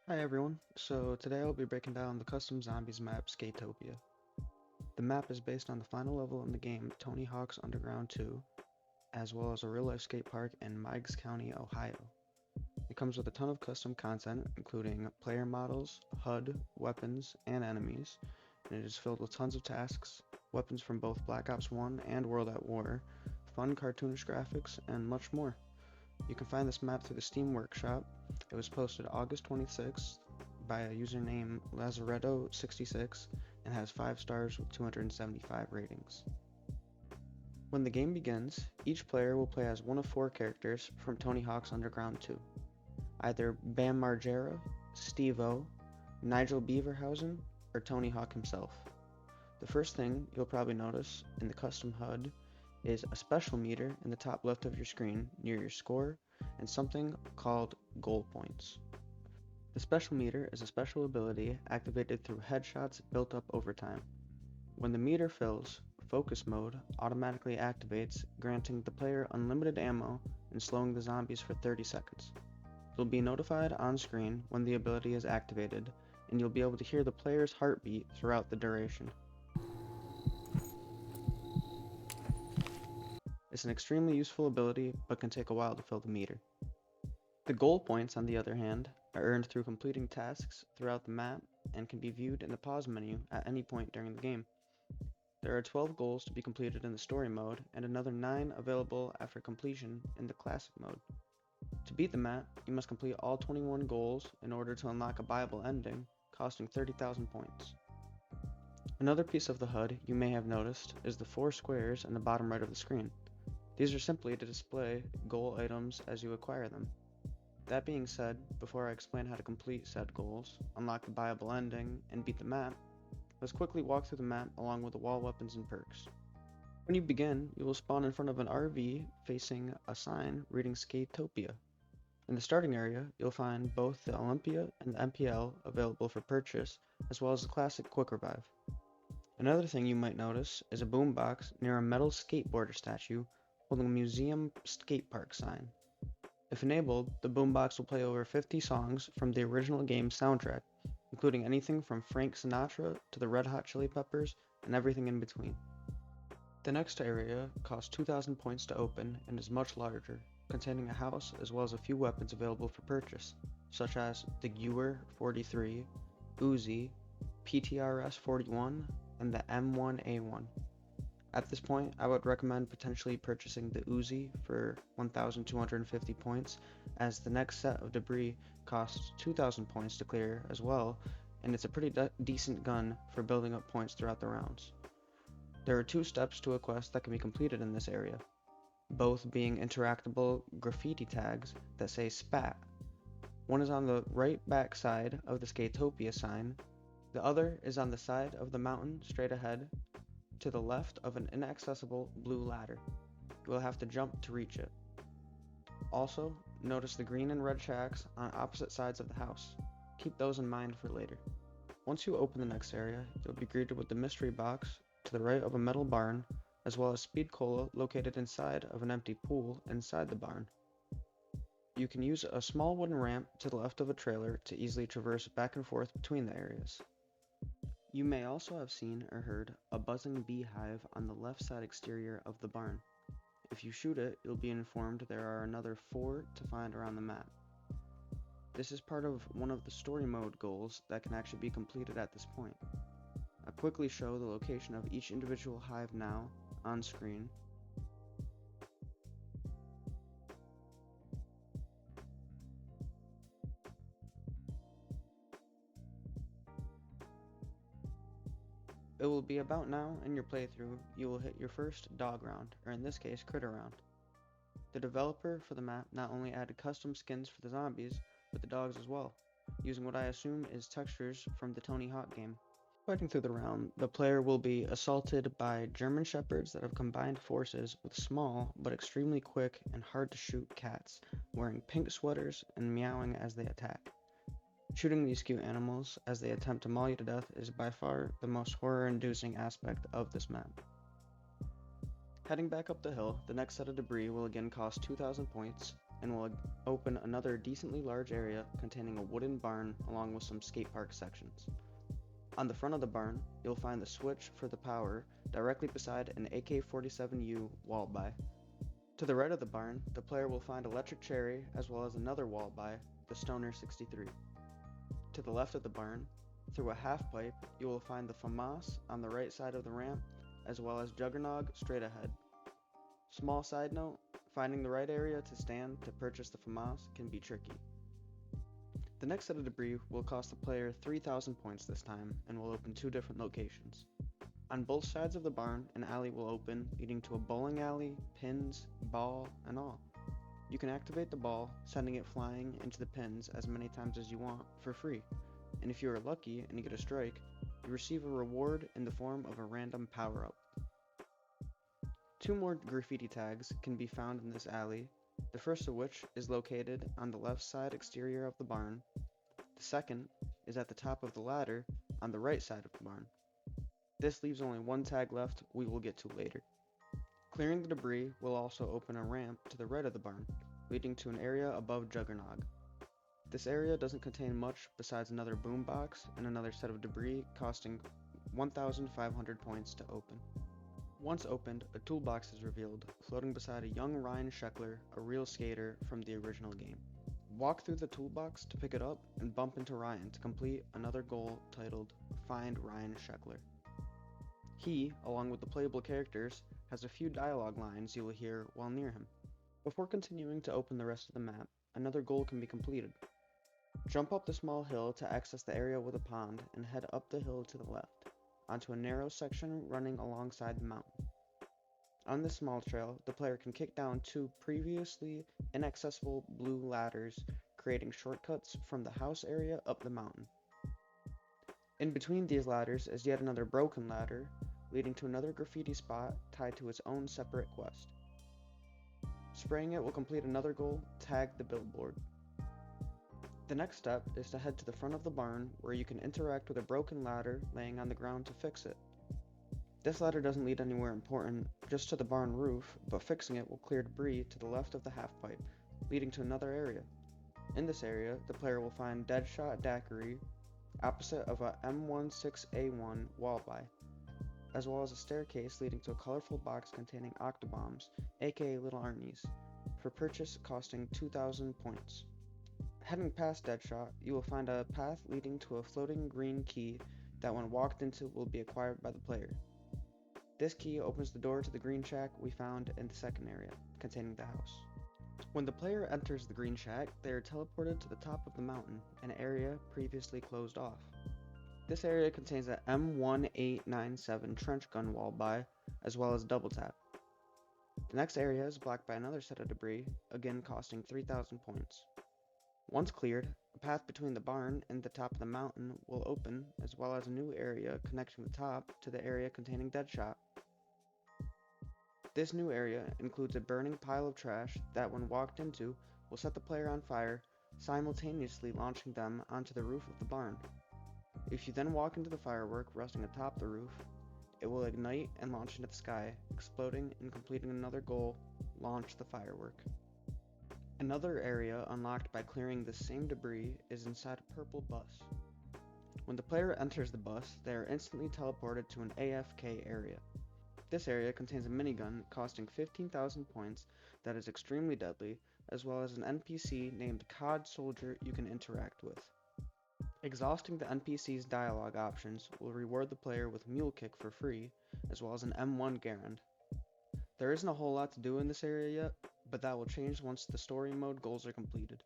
Hi everyone, so today I'll be breaking down the custom zombies map Skatopia. The map is based on the final level in the game Tony Hawk's Underground 2, as well as a real life skate park in Meigs County, Ohio. It comes with a ton of custom content, including player models, HUD, weapons, and enemies, and it is filled with tons of tasks, weapons from both Black Ops 1 and World at War, fun cartoonish graphics, and much more. You can find this map through the Steam Workshop. It was posted August 26th by a username Lazaretto66 and has 5 stars with 275 ratings. When the game begins, each player will play as one of 4 characters from Tony Hawk's Underground 2. Either Bam Margera, Steve-O, Nigel Beaverhausen, or Tony Hawk himself. The first thing you'll probably notice in the custom HUD is a special meter in the top left of your screen near your score and something called goal points. The special meter is a special ability activated through headshots built up over time. When the meter fills, focus mode automatically activates, granting the player unlimited ammo and slowing the zombies for 30 seconds. You'll be notified on screen when the ability is activated, and you'll be able to hear the player's heartbeat throughout the duration. It's an extremely useful ability, but can take a while to fill the meter. The goal points, on the other hand, are earned through completing tasks throughout the map and can be viewed in the pause menu at any point during the game. There are 12 goals to be completed in the story mode and another 9 available after completion in the classic mode. To beat the map, you must complete all 21 goals in order to unlock a Buyable ending, costing 30,000 points. Another piece of the HUD you may have noticed is the 4 squares in the bottom right of the screen. These are simply to display goal items as you acquire them. That being said, before I explain how to complete said goals, unlock the Buyable ending, and beat the map, let's quickly walk through the map along with the wall weapons and perks. When you begin, you will spawn in front of an RV facing a sign reading Skatopia. In the starting area, you'll find both the Olympia and the MPL available for purchase, as well as the classic Quick Revive. Another thing you might notice is a boombox near a metal skateboarder statue holding a museum skate park sign. If enabled, the boombox will play over 50 songs from the original game's soundtrack, including anything from Frank Sinatra to the Red Hot Chili Peppers and everything in between. The next area costs 2,000 points to open and is much larger, containing a house as well as a few weapons available for purchase, such as the Gewehr 43, Uzi, PTRS 41, and the M1A1. At this point, I would recommend potentially purchasing the Uzi for 1,250 points, as the next set of debris costs 2,000 points to clear as well, and it's a pretty decent gun for building up points throughout the rounds. There are 2 steps to a quest that can be completed in this area, both being interactable graffiti tags that say SPAT. One is on the right back side of the Skatopia sign, the other is on the side of the mountain straight ahead to the left of an inaccessible blue ladder. You will have to jump to reach it. Also, notice the green and red shacks on opposite sides of the house. Keep those in mind for later. Once you open the next area, you'll be greeted with the mystery box to the right of a metal barn, as well as speed cola located inside of an empty pool inside the barn. You can use a small wooden ramp to the left of a trailer to easily traverse back and forth between the areas. You may also have seen or heard a buzzing beehive on the left side exterior of the barn. If you shoot it, you'll be informed there are another 4 to find around the map. This is part of one of the story mode goals that can actually be completed at this point. I'll quickly show the location of each individual hive now on screen. It will be about now in your playthrough you will hit your first dog round, or in this case critter round. The developer for the map not only added custom skins for the zombies, but the dogs as well, using what I assume is textures from the Tony Hawk game. Fighting through the round, the player will be assaulted by German Shepherds that have combined forces with small but extremely quick and hard to shoot cats, wearing pink sweaters and meowing as they attack. Shooting these cute animals as they attempt to maul you to death is by far the most horror-inducing aspect of this map. Heading back up the hill, the next set of debris will again cost 2,000 points, and will open another decently large area containing a wooden barn along with some skate park sections. On the front of the barn, you'll find the switch for the power directly beside an AK-47U wall buy. To the right of the barn, the player will find Electric Cherry as well as another wall buy, the Stoner 63. To the left of the barn, through a half pipe, you will find the FAMAS on the right side of the ramp, as well as Juggernog straight ahead. Small side note, finding the right area to stand to purchase the FAMAS can be tricky. The next set of debris will cost the player 3,000 points this time, and will open two different locations. On both sides of the barn, an alley will open, leading to a bowling alley, pins, ball, and all. You can activate the ball, sending it flying into the pins as many times as you want, for free. And if you are lucky and you get a strike, you receive a reward in the form of a random power-up. Two more graffiti tags can be found in this alley, the first of which is located on the left side exterior of the barn. The second is at the top of the ladder on the right side of the barn. This leaves only one tag left we will get to later. Clearing the debris will also open a ramp to the right of the barn, leading to an area above Juggernog. This area doesn't contain much besides another boombox and another set of debris costing 1,500 points to open. Once opened, a toolbox is revealed, floating beside a young Ryan Sheckler, a real skater from the original game. Walk through the toolbox to pick it up and bump into Ryan to complete another goal titled Find Ryan Sheckler. He, along with the playable characters, has a few dialogue lines you will hear while near him. Before continuing to open the rest of the map, another goal can be completed. Jump up the small hill to access the area with a pond and head up the hill to the left, onto a narrow section running alongside the mountain. On this small trail, the player can kick down two previously inaccessible blue ladders, creating shortcuts from the house area up the mountain. In between these ladders is yet another broken ladder, leading to another graffiti spot tied to its own separate quest. Spraying it will complete another goal, Tag the Billboard. The next step is to head to the front of the barn, where you can interact with a broken ladder laying on the ground to fix it. This ladder doesn't lead anywhere important, just to the barn roof, but fixing it will clear debris to the left of the half pipe, leading to another area. In this area, the player will find Deadshot Area, opposite of a M16A1 wall buy, as well as a staircase leading to a colorful box containing octobombs, aka Little Arnies, for purchase costing 2,000 points. Heading past Deadshot, you will find a path leading to a floating green key that when walked into will be acquired by the player. This key opens the door to the green shack we found in the second area, containing the house. When the player enters the green shack, they are teleported to the top of the mountain, an area previously closed off. This area contains a M1897 trench gun wall buy, as well as double tap. The next area is blocked by another set of debris, again costing 3,000 points. Once cleared, a path between the barn and the top of the mountain will open, as well as a new area connecting the top to the area containing Deadshot. This new area includes a burning pile of trash that, when walked into, will set the player on fire, simultaneously launching them onto the roof of the barn. If you then walk into the firework resting atop the roof, it will ignite and launch into the sky, exploding and completing another goal, launch the firework. Another area unlocked by clearing the same debris is inside a purple bus. When the player enters the bus, they are instantly teleported to an AFK area. This area contains a minigun costing 15,000 points that is extremely deadly, as well as an NPC named COD Soldier you can interact with. Exhausting the NPC's dialogue options will reward the player with Mule Kick for free, as well as an M1 Garand. There isn't a whole lot to do in this area yet, but that will change once the story mode goals are completed.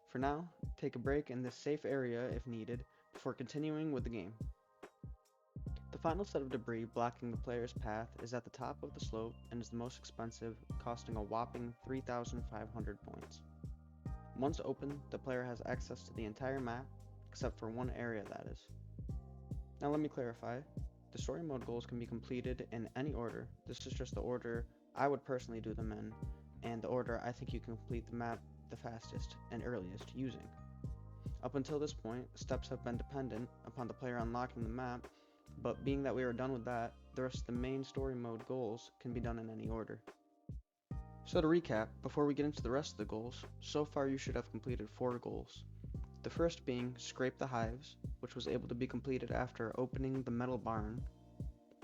For now, take a break in this safe area if needed, before continuing with the game. The final set of debris blocking the player's path is at the top of the slope and is the most expensive, costing a whopping 3,500 points. Once open, the player has access to the entire map, except for one area that is. Now let me clarify, the story mode goals can be completed in any order. This is just the order I would personally do them in, and the order I think you can complete the map the fastest and earliest using. Up until this point, steps have been dependent upon the player unlocking the map, but being that we are done with that, the rest of the main story mode goals can be done in any order. So to recap, before we get into the rest of the goals, so far you should have completed 4 goals. The first being Scrape the Hives, which was able to be completed after opening the metal barn.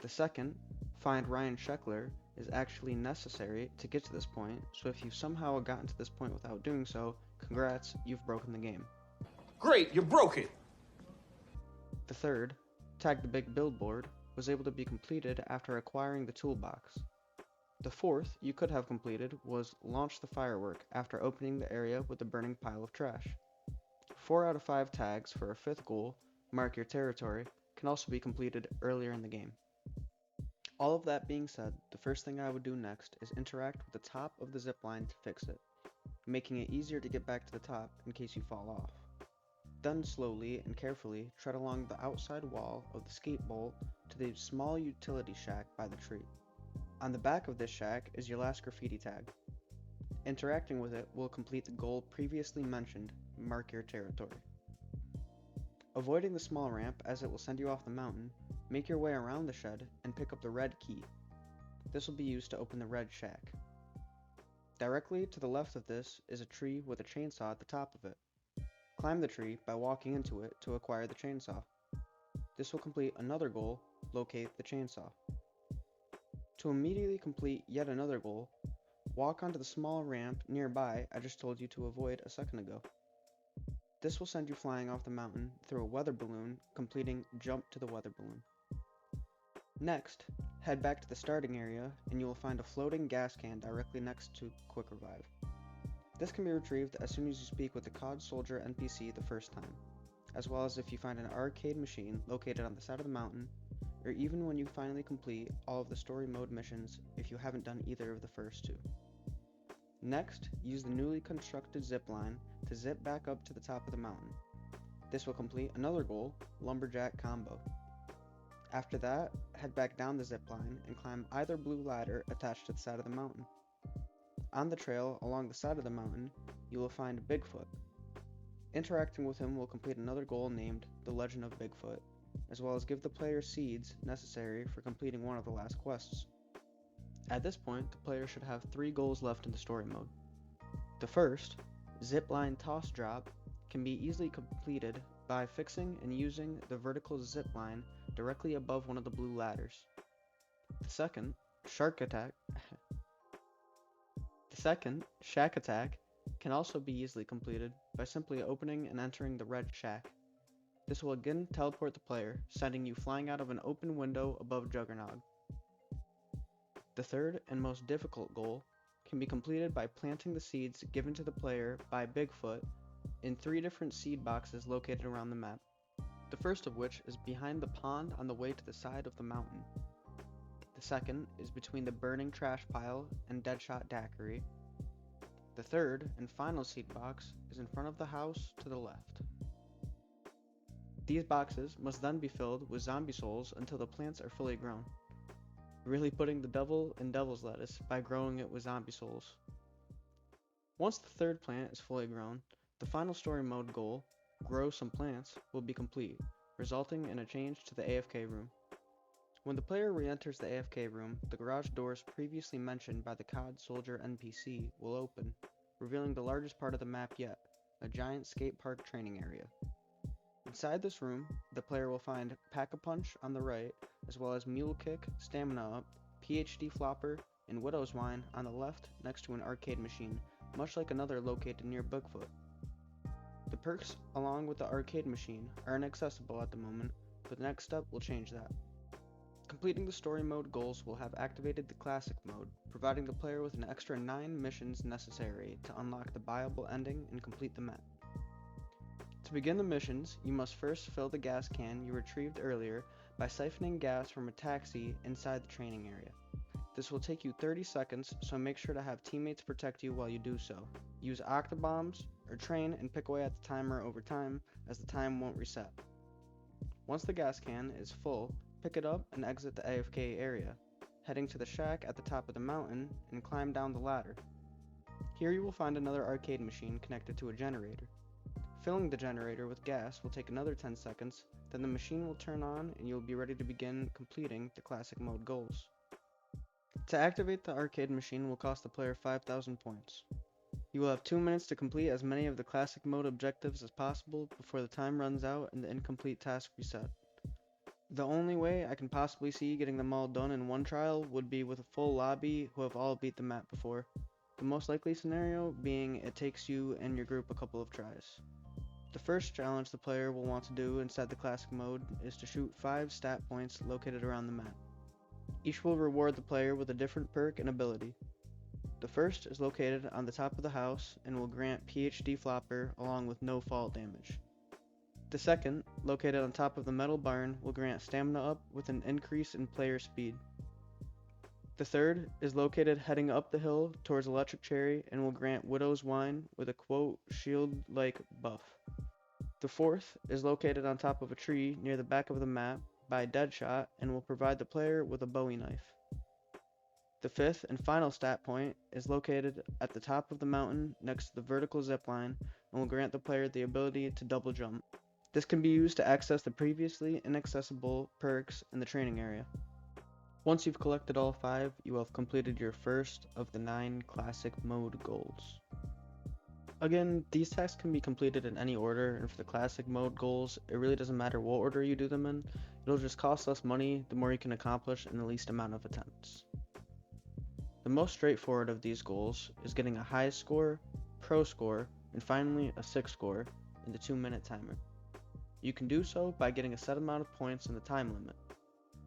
The second, Find Ryan Sheckler, is actually necessary to get to this point, so if you've somehow gotten to this point without doing so, congrats, you've broken the game. Great, you broke it! The third, Tag the Big Billboard, was able to be completed after acquiring the toolbox. The fourth you could have completed was Launch the Firework after opening the area with a burning pile of trash. 4 out of 5 tags for a fifth goal, Mark Your Territory, can also be completed earlier in the game. All of that being said, the first thing I would do next is interact with the top of the zipline to fix it, making it easier to get back to the top in case you fall off. Then slowly and carefully tread along the outside wall of the skate bowl to the small utility shack by the tree. On the back of this shack is your last graffiti tag. Interacting with it will complete the goal previously mentioned, Mark Your Territory. Avoiding the small ramp as it will send you off the mountain, make your way around the shed and pick up the red key. This will be used to open the red shack. Directly to the left of this is a tree with a chainsaw at the top of it. Climb the tree by walking into it to acquire the chainsaw. This will complete another goal, Locate the Chainsaw. To immediately complete yet another goal, walk onto the small ramp nearby I just told you to avoid a second ago. This will send you flying off the mountain through a weather balloon, completing Jump to the Weather Balloon. Next, head back to the starting area and you will find a floating gas can directly next to Quick Revive. This can be retrieved as soon as you speak with the COD Soldier NPC the first time, as well as if you find an arcade machine located on the side of the mountain, or even when you finally complete all of the story mode missions if you haven't done either of the first 2. Next, use the newly constructed zipline to zip back up to the top of the mountain. This will complete another goal, Lumberjack Combo. After that, head back down the zipline and climb either blue ladder attached to the side of the mountain. On the trail along the side of the mountain, you will find Bigfoot. Interacting with him will complete another goal named the Legend of Bigfoot, as well as give the player seeds necessary for completing one of the last quests. At this point, the player should have 3 goals left in the story mode. The first, Zipline Toss Drop, can be easily completed by fixing and using the vertical zipline directly above one of the blue ladders. The second, Shack Attack, can also be easily completed by simply opening and entering the red shack. This will again teleport the player, sending you flying out of an open window above Juggernog. The third and most difficult goal can be completed by planting the seeds given to the player by Bigfoot in 3 different seed boxes located around the map. The first of which is behind the pond on the way to the side of the mountain. The second is between the burning trash pile and Deadshot Area. The third and final seed box is in front of the house to the left. These boxes must then be filled with zombie souls until the plants are fully grown. Really putting the devil in devil's lettuce by growing it with zombie souls. Once the third plant is fully grown, the final story mode goal, Grow Some Plants, will be complete, resulting in a change to the AFK room. When the player re-enters the AFK room, the garage doors previously mentioned by the COD Soldier NPC will open, revealing the largest part of the map yet, a giant skate park training area. Inside this room, the player will find Pack-a-Punch on the right, as well as Mule Kick, Stamina Up, PhD Flopper, and Widow's Wine on the left next to an arcade machine, much like another located near Bigfoot. The perks along with the arcade machine are inaccessible at the moment, but the next step will change that. Completing the story mode goals will have activated the classic mode, providing the player with an extra 9 missions necessary to unlock the Buyable ending and complete the map. To begin the missions, you must first fill the gas can you retrieved earlier by siphoning gas from a taxi inside the training area. This will take you 30 seconds, so make sure to have teammates protect you while you do so. Use octobombs or train and pick away at the timer over time, as the time won't reset. Once the gas can is full, pick it up and exit the AFK area, heading to the shack at the top of the mountain and climb down the ladder. Here you will find another arcade machine connected to a generator. Filling the generator with gas will take another 10 seconds, then the machine will turn on and you will be ready to begin completing the classic mode goals. To activate the arcade machine will cost the player 5,000 points. You will have 2 minutes to complete as many of the classic mode objectives as possible before the time runs out and the incomplete task reset. The only way I can possibly see getting them all done in one trial would be with a full lobby who have all beat the map before. The most likely scenario being it takes you and your group a couple of tries. The first challenge the player will want to do inside the classic mode is to shoot 5 stat points located around the map. Each will reward the player with a different perk and ability. The first is located on the top of the house and will grant PhD Flopper along with no fall damage. The second, located on top of the metal barn, will grant stamina up with an increase in player speed. The third is located heading up the hill towards Electric Cherry and will grant Widow's Wine with a quote shield-like buff. The fourth is located on top of a tree near the back of the map by Deadshot and will provide the player with a Bowie knife. The fifth and final stat point is located at the top of the mountain next to the vertical zipline and will grant the player the ability to double jump. This can be used to access the previously inaccessible perks in the training area. Once you've collected all 5, you will have completed your first of the 9 classic mode goals. Again, these tasks can be completed in any order, and for the classic mode goals, it really doesn't matter what order you do them in, it'll just cost less money the more you can accomplish in the least amount of attempts. The most straightforward of these goals is getting a high score, pro score, and finally a 6 score in the 2-minute timer. You can do so by getting a set amount of points in the time limit.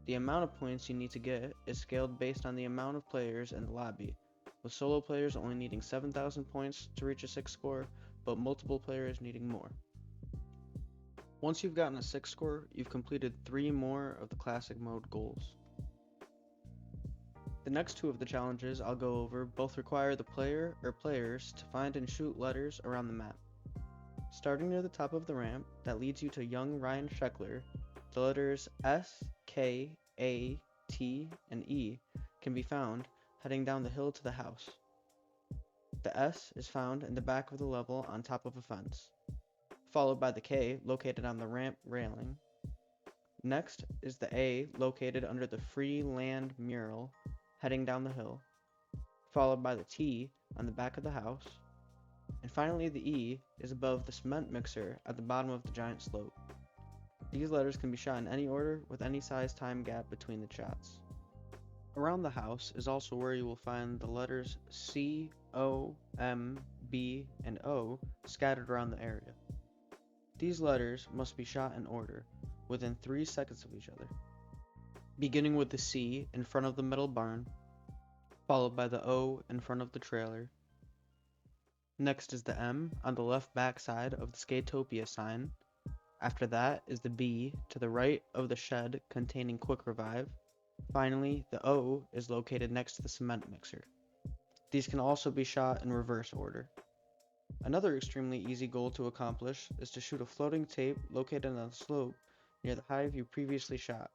The amount of points you need to get is scaled based on the amount of players in the lobby, with solo players only needing 7,000 points to reach a 6 score, but multiple players needing more. Once you've gotten a 6 score, you've completed 3 more of the classic mode goals. The next 2 of the challenges I'll go over both require the player or players to find and shoot letters around the map. Starting near the top of the ramp that leads you to young Ryan Sheckler, the letters S, K, A, T, and E can be found heading down the hill to the house. The S is found in the back of the level on top of a fence, followed by the K located on the ramp railing. Next is the A located under the free land mural heading down the hill, followed by the T on the back of the house, and finally the E is above the cement mixer at the bottom of the giant slope. These letters can be shot in any order with any size time gap between the shots. Around the house is also where you will find the letters C, O, M, B, and O scattered around the area. These letters must be shot in order, within 3 seconds of each other, beginning with the C in front of the metal barn, followed by the O in front of the trailer. Next is the M on the left back side of the Skatopia sign. After that is the B to the right of the shed containing Quick Revive. Finally, the O is located next to the cement mixer. These can also be shot in reverse order. Another extremely easy goal to accomplish is to shoot a floating tape located on the slope near the hive you previously shot.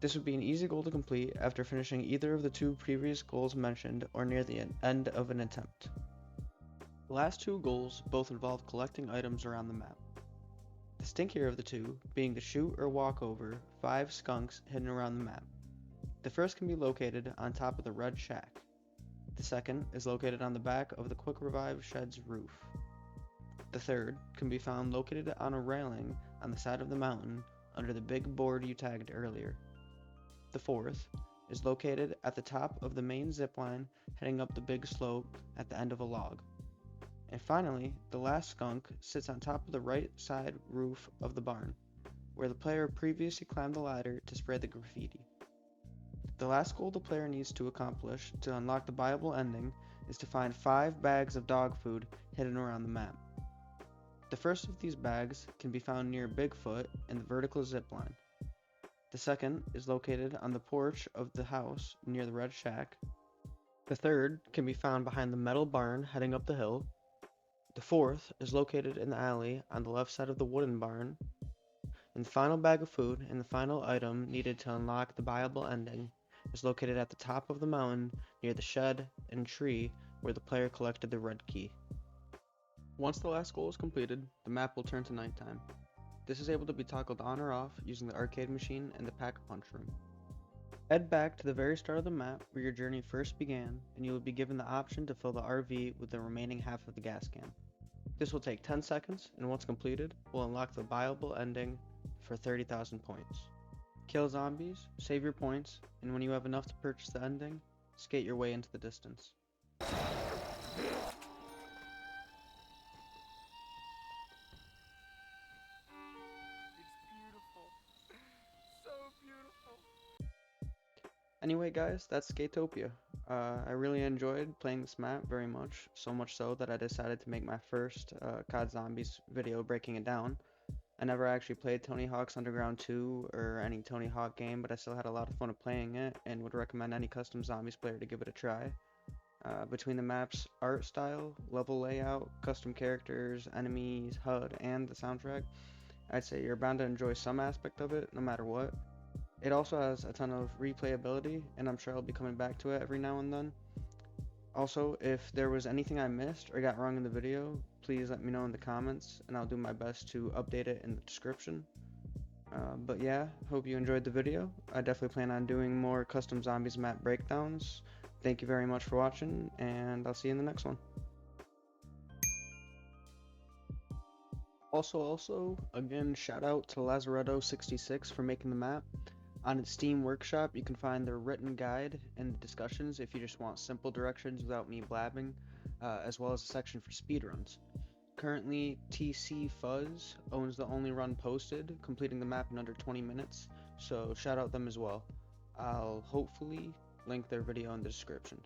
This would be an easy goal to complete after finishing either of the 2 previous goals mentioned or near the end of an attempt. The last 2 goals both involve collecting items around the map. The stinkier of the 2 being to shoot or walk over 5 skunks hidden around the map. The first can be located on top of the red shack. The second is located on the back of the Quick Revive shed's roof. The third can be found located on a railing on the side of the mountain under the big board you tagged earlier. The fourth is located at the top of the main zipline heading up the big slope at the end of a log. And finally, the last skunk sits on top of the right side roof of the barn, where the player previously climbed the ladder to spray the graffiti. The last goal the player needs to accomplish to unlock the Buyable ending is to find 5 bags of dog food hidden around the map. The first of these bags can be found near Bigfoot in the vertical zipline. The second is located on the porch of the house near the red shack. The third can be found behind the metal barn heading up the hill. The fourth is located in the alley on the left side of the wooden barn. And the final bag of food and the final item needed to unlock the Buyable ending is located at the top of the mountain near the shed and tree where the player collected the red key. Once the last goal is completed, the map will turn to nighttime. This is able to be toggled on or off using the arcade machine and the pack-a-punch room. Head back to the very start of the map where your journey first began, and you will be given the option to fill the RV with the remaining half of the gas can. This will take 10 seconds, and once completed, will unlock the Buyable ending for 30,000 points. Kill zombies, save your points, and when you have enough to purchase the ending, skate your way into the distance. Anyway guys, that's Skatopia. I really enjoyed playing this map very much, so much so that I decided to make my first COD Zombies video breaking it down. I never actually played Tony Hawk's Underground 2 or any Tony Hawk game, but I still had a lot of fun playing it and would recommend any custom zombies player to give it a try. Between the map's art style, level layout, custom characters, enemies, HUD, and the soundtrack, I'd say you're bound to enjoy some aspect of it no matter what. It also has a ton of replayability, and I'm sure I'll be coming back to it every now and then. Also, if there was anything I missed or got wrong in the video, please let me know in the comments, and I'll do my best to update it in the description. But yeah, hope you enjoyed the video. I definitely plan on doing more custom zombies map breakdowns. Thank you very much for watching, and I'll see you in the next one. Also, again, shout out to Lazaretto66 for making the map. On its Steam Workshop, you can find their written guide and the discussions if you just want simple directions without me blabbing, as well as a section for speedruns. Currently, TC Fuzz owns the only run posted, completing the map in under 20 minutes, so shout out them as well. I'll hopefully link their video in the description.